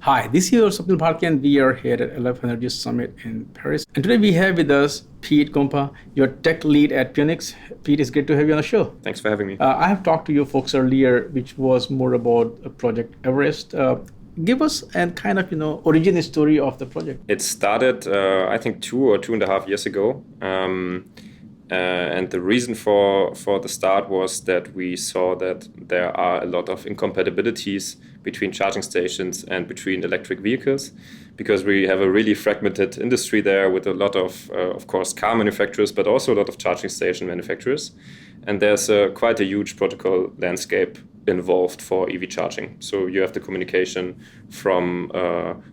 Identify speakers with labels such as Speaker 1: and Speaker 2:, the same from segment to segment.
Speaker 1: Hi, this is your Swapnil Bharti and we are here at LF Energy Summit in Paris. And today we have with us Piet Gömpel, your tech lead at Pionix. Piet, it's great to have you on the show.
Speaker 2: Thanks for having me.
Speaker 1: I have talked to you folks earlier, which was more about Project Everest. Give us a kind of, origin story of the project.
Speaker 2: It started, I think, 2.5 years ago. And the reason for the start was that we saw that there are a lot of incompatibilities between charging stations and between electric vehicles, because we have a really fragmented industry there with a lot of course, car manufacturers, but also a lot of charging station manufacturers. And there's quite a huge protocol landscape involved for EV charging. So you have the communication from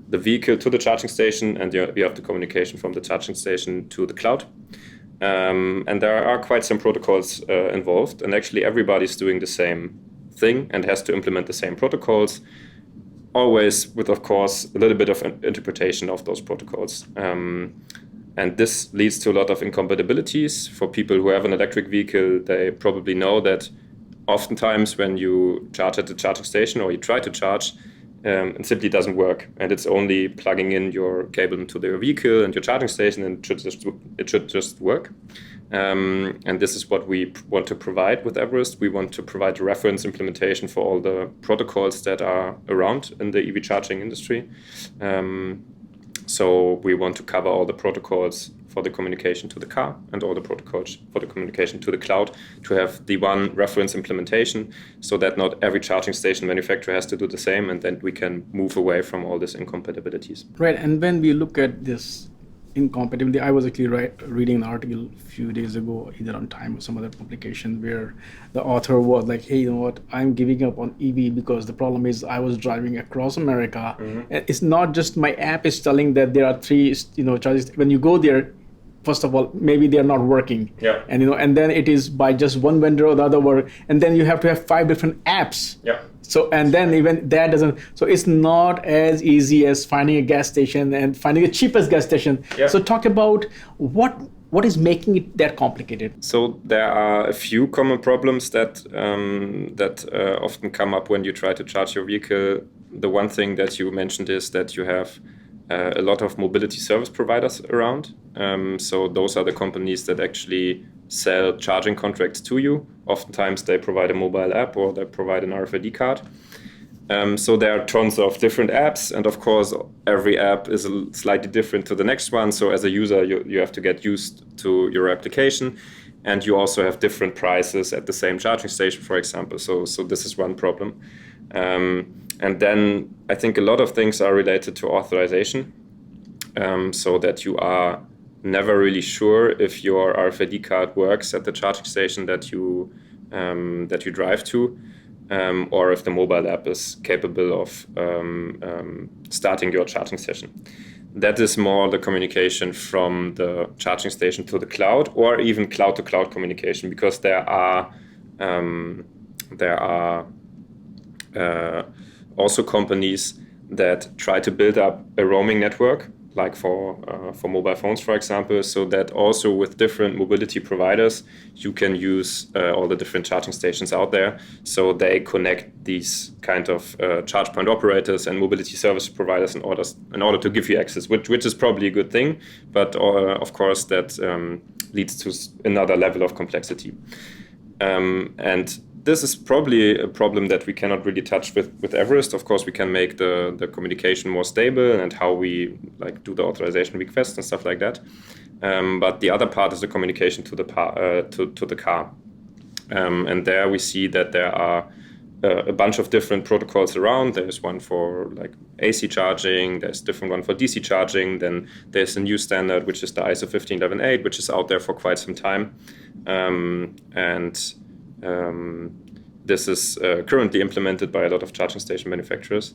Speaker 2: the vehicle to the charging station, and you have the communication from the charging station to the cloud. And there are quite some protocols involved, and actually everybody's doing the same thing and has to implement the same protocols, always with, of course, a little bit of interpretation of those protocols. And this leads to a lot of incompatibilities. For people who have an electric vehicle, they probably know that oftentimes when you charge at the charging station or you try to charge, it simply doesn't work, and it's only plugging in your cable into the vehicle and your charging station, and it should just work. And this is what we want to provide with Everest. We want to provide a reference implementation for all the protocols that are around in the EV charging industry. So we want to cover all the protocols for the communication to the car and all the protocols for the communication to the cloud, to have the one reference implementation, so that not every charging station manufacturer has to do the same, and then we can move away from all these incompatibilities.
Speaker 1: Right, and when we look at this incompatibility, I was actually reading an article a few days ago, either on Time or some other publication, where the author was like, hey, you know what, I'm giving up on EV because the problem is I was driving across America. Mm-hmm. It's not just my app is telling that there are three charges. When you go there, first of all, maybe they are not working.
Speaker 2: Yeah.
Speaker 1: And then it is by just one vendor or the other work, and then you have to have 5 different apps.
Speaker 2: Yeah.
Speaker 1: So, and then even that doesn't, so it's not as easy as finding a gas station and finding the cheapest gas station.
Speaker 2: Yeah.
Speaker 1: So talk about what is making it that complicated.
Speaker 2: So there are a few common problems that often come up when you try to charge your vehicle. The one thing that you mentioned is that you have a lot of mobility service providers around. So those are the companies that actually sell charging contracts to you. Oftentimes they provide a mobile app or they provide an RFID card. So there are tons of different apps, and of course every app is slightly different to the next one. So as a user you have to get used to your application, and you also have different prices at the same charging station, for example. So this is one problem. And then I think a lot of things are related to authorization, so that you are never really sure if your RFID card works at the charging station that you drive to, or if the mobile app is capable of starting your charging session. That is more the communication from the charging station to the cloud, or even cloud-to-cloud communication, because there are also companies that try to build up a roaming network, like for mobile phones, for example, so that also with different mobility providers, you can use all the different charging stations out there. So they connect these kind of charge point operators and mobility service providers in order to give you access, which is probably a good thing, but of course that leads to another level of complexity. And this is probably a problem that we cannot really touch with Everest. Of course, we can make the communication more stable and how we do the authorization requests and stuff like that. But the other part is the communication to the car. And there we see that there are a bunch of different protocols around. There's one for AC charging, there's a different one for DC charging, then there's a new standard, which is the ISO 15118, which is out there for quite some time. This is currently implemented by a lot of charging station manufacturers.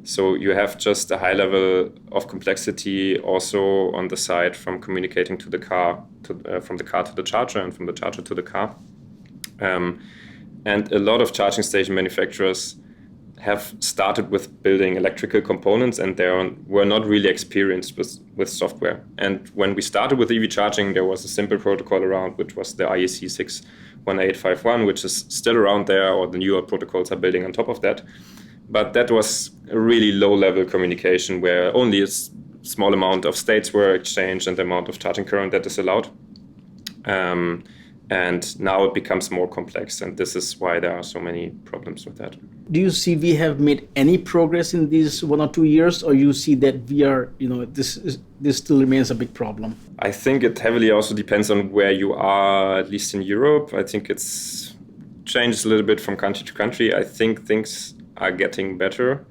Speaker 2: So you have just a high level of complexity also on the side from communicating to the car, from the car to the charger, and from the charger to the car. And a lot of charging station manufacturers have started with building electrical components, and they were not really experienced with software. And when we started with EV charging, there was a simple protocol around, which was the IEC 61851, which is still around there, or the newer protocols are building on top of that. but that was a really low-level communication where only a small amount of states were exchanged and the amount of charging current that is allowed. And now it becomes more complex, and this is why there are so many problems with that.
Speaker 1: Do you see we have made any progress in these 1 or 2 years, or you see that we are, this still remains a big problem?
Speaker 2: I think it heavily also depends on where you are, at least in Europe. I think it's changed a little bit from country to country. I think things are getting better,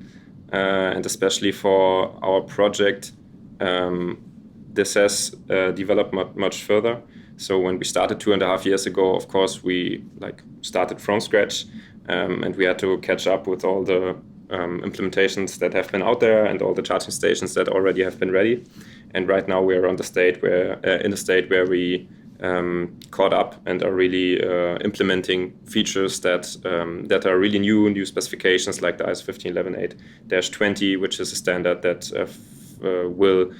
Speaker 2: and especially for our project, this has developed much further. So when we started 2.5 years ago, of course, we started from scratch, and we had to catch up with all the implementations that have been out there and all the charging stations that already have been ready. And right now we are in a state where we caught up and are really implementing features that are really new specifications, like the ISO 15118-20, which is a standard that will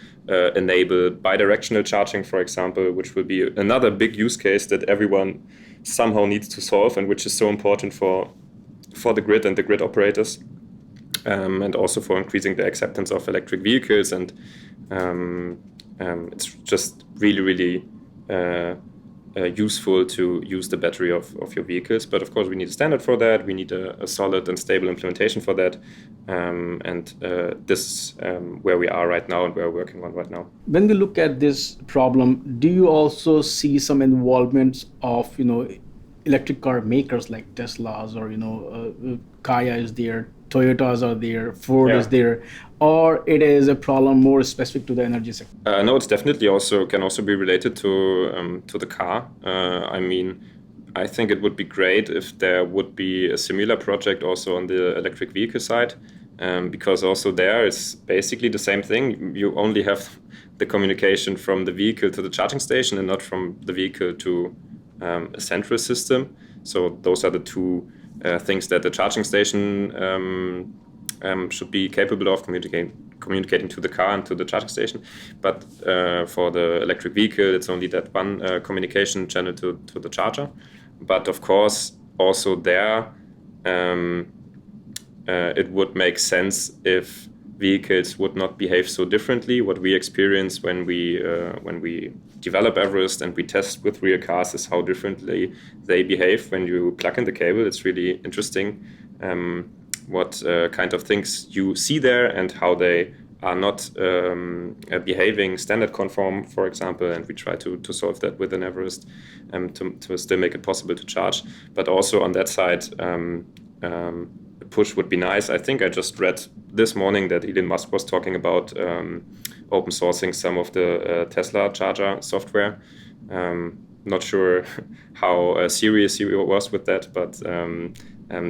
Speaker 2: enable bidirectional charging, for example, which will be another big use case that everyone somehow needs to solve, and which is so important for the grid and the grid operators, and also for increasing the acceptance of electric vehicles. And it's just really useful to use the battery of your vehicles. But of course, we need a standard for that. We need a solid and stable implementation for that. And this is where we are right now and we're working on right now.
Speaker 1: When we look at this problem, do you also see some involvement of, electric car makers like Tesla's or, Kaya is there, Toyotas are there, Ford is there, or it is a problem more specific to the energy sector?
Speaker 2: No, it's definitely can also be related to the car. I think it would be great if there would be a similar project also on the electric vehicle side, because also there it's basically the same thing. You only have the communication from the vehicle to the charging station and not from the vehicle to a central system. So those are the two things that the charging station should be capable of communicating to the car and to the charging station. But for the electric vehicle, it's only that one communication channel to the charger. But of course, also there, it would make sense if vehicles would not behave so differently. What we experience when we develop Everest and we test with real cars is how differently they behave when you plug in the cable. It's really interesting what kind of things you see there and how they are not behaving standard conform, for example, and we try to solve that within Everest to still make it possible to charge. But also on that side, a push would be nice. I think I just read this morning that Elon Musk was talking about open sourcing some of the Tesla charger software. Not sure how serious he was with that, but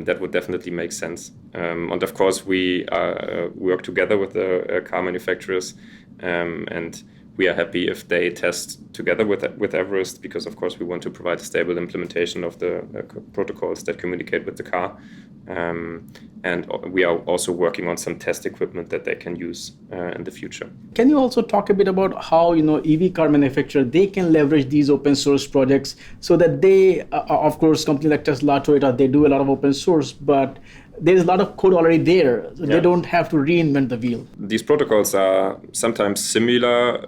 Speaker 2: that would definitely make sense. And of course, we work together with the car manufacturers, and we are happy if they test together with Everest, because of course we want to provide a stable implementation of the protocols that communicate with the car. And we are also working on some test equipment that they can use in the future.
Speaker 1: Can you also talk a bit about how EV car manufacturer, they can leverage these open source projects so that they, of course, companies like Tesla, Toyota, they do a lot of open source, but there is a lot of code already there, so they don't have to reinvent the wheel.
Speaker 2: These protocols are sometimes similar,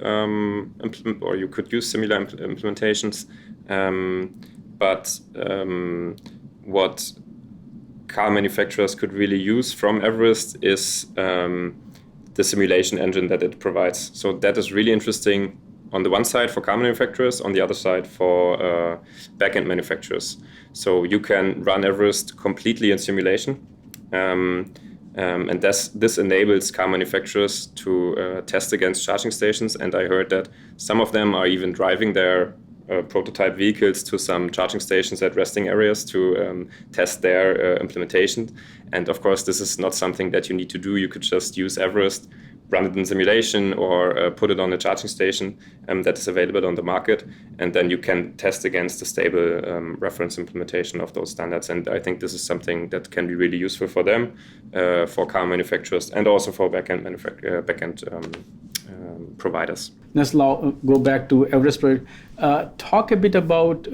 Speaker 2: or you could use similar implementations, but what car manufacturers could really use from Everest is the simulation engine that it provides. So that is really interesting on the one side for car manufacturers, on the other side for backend manufacturers. So you can run Everest completely in simulation. And this enables car manufacturers to test against charging stations. And I heard that some of them are even driving their prototype vehicles to some charging stations at resting areas to test their implementation. And of course, this is not something that you need to do. You could just use Everest, run it in simulation, or put it on a charging station that is available on the market. And then you can test against a stable reference implementation of those standards. And I think this is something that can be really useful for them, for car manufacturers, and also for backend providers.
Speaker 1: Let's now go back to Everest project. Talk a bit about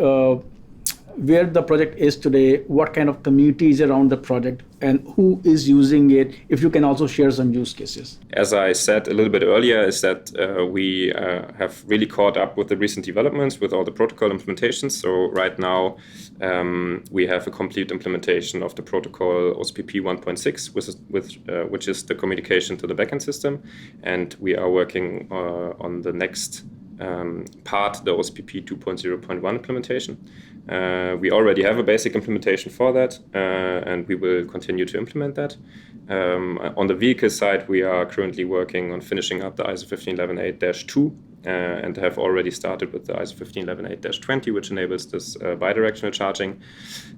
Speaker 1: where the project is today, what kind of community is around the project, and who is using it, if you can also share some use cases.
Speaker 2: As I said a little bit earlier, is that we have really caught up with the recent developments with all the protocol implementations. So right now we have a complete implementation of the protocol OSPP 1.6, which is the communication to the backend system. And we are working on the next part, the OSPP 2.0.1 implementation. We already have a basic implementation for that, and we will continue to implement that. On the vehicle side, we are currently working on finishing up the ISO 15118-2 and have already started with the ISO 15118-20, which enables this bidirectional charging.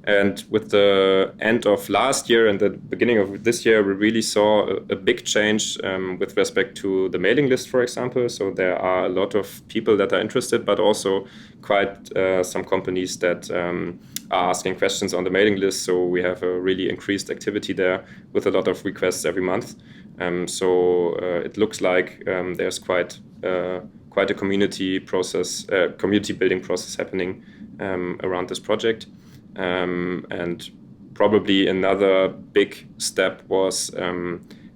Speaker 2: And with the end of last year and the beginning of this year, we really saw a big change with respect to the mailing list, for example. So there are a lot of people that are interested, but also quite some companies that are asking questions on the mailing list. So we have a really increased activity there with a lot of requests every month. So it looks like there's quite a community building process happening around this project. And probably another big step was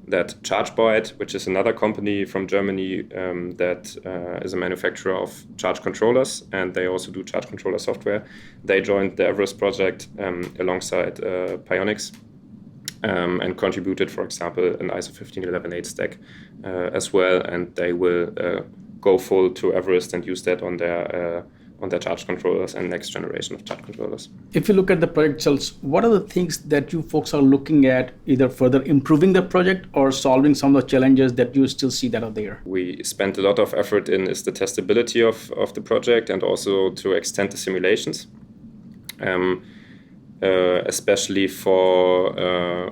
Speaker 2: that ChargeByte, which is another company from Germany that is a manufacturer of charge controllers, and they also do charge controller software. They joined the Everest project alongside Pionix and contributed, for example, an ISO 15118 stack as well, and they will go full to Everest and use that on their charge controllers and next generation of charge controllers.
Speaker 1: If you look at the project itself, what are the things that you folks are looking at, either further improving the project or solving some of the challenges that you still see that are there?
Speaker 2: We spent a lot of effort in is the testability of the project and also to extend the simulations. Especially for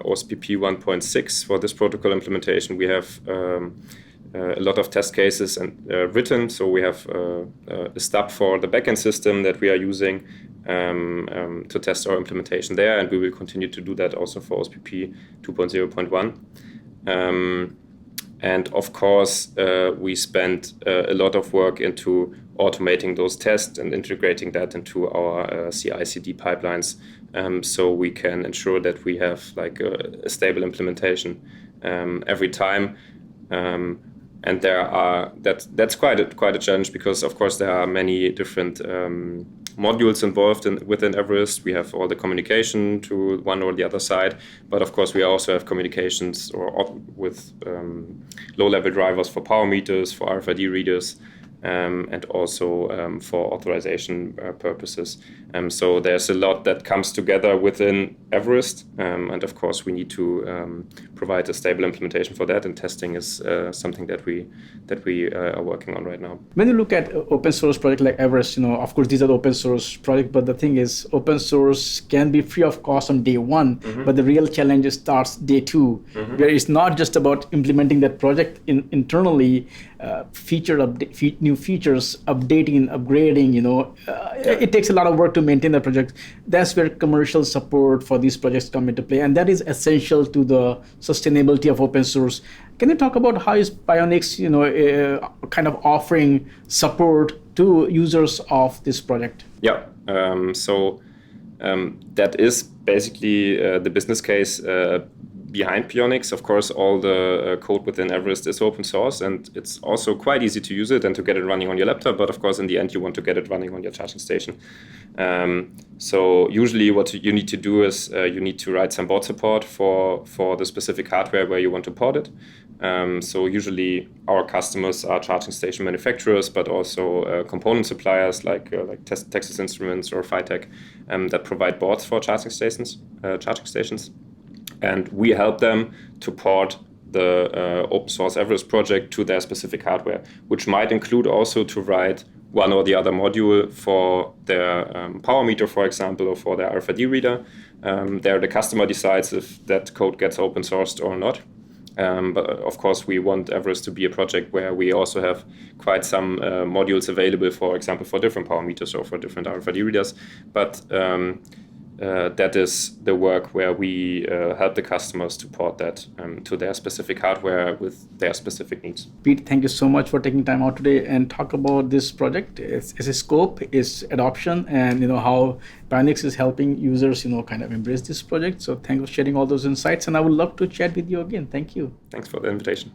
Speaker 2: OSPP 1.6, for this protocol implementation, we have a lot of test cases written. So we have a stub for the backend system that we are using to test our implementation there, and we will continue to do that also for OSPP 2.0.1. And of course, we spent a lot of work into automating those tests and integrating that into our CI/CD pipelines, so we can ensure that we have like a stable implementation every time. And that's quite a challenge because, of course, there are many different modules involved within Everest. We have all the communication to one or the other side, but of course we also have communications with low-level drivers for power meters, for RFID readers, and also for authorization purposes. So there's a lot that comes together within Everest, and of course we need to provide a stable implementation for that, and testing is something that we are working on right now.
Speaker 1: When you look at open source project like Everest, of course these are open source projects, but the thing is open source can be free of cost on day one, but the real challenge starts day two, where it's not just about implementing that project internally, new features, updating, upgrading, it takes a lot of work to maintain the project. That's where commercial support for these projects come into play, and that is essential to the sustainability of open source. Can you talk about how is Pionix, kind of offering support to users of this project?
Speaker 2: Yeah, so that is basically the business case behind Pionix. Of course, all the code within Everest is open source, and it's also quite easy to use it and to get it running on your laptop. But of course, in the end, you want to get it running on your charging station. So usually what you need to do is you need to write some board support for the specific hardware where you want to port it. So usually our customers are charging station manufacturers, but also component suppliers like Texas Instruments or Phytech that provide boards for charging stations. And we help them to port the open source Everest project to their specific hardware, which might include also to write one or the other module for their power meter, for example, or for their RFID reader. There the customer decides if that code gets open sourced or not. But of course, we want Everest to be a project where we also have quite some modules available, for example, for different power meters or for different RFID readers. But that is the work where we help the customers to port that to their specific hardware with their specific needs.
Speaker 1: Pete, thank you so much for taking time out today and talk about this project, its scope, its adoption, and how Pionix is helping users kind of embrace this project. So thanks for sharing all those insights, and I would love to chat with you again. Thank you.
Speaker 2: Thanks for the invitation.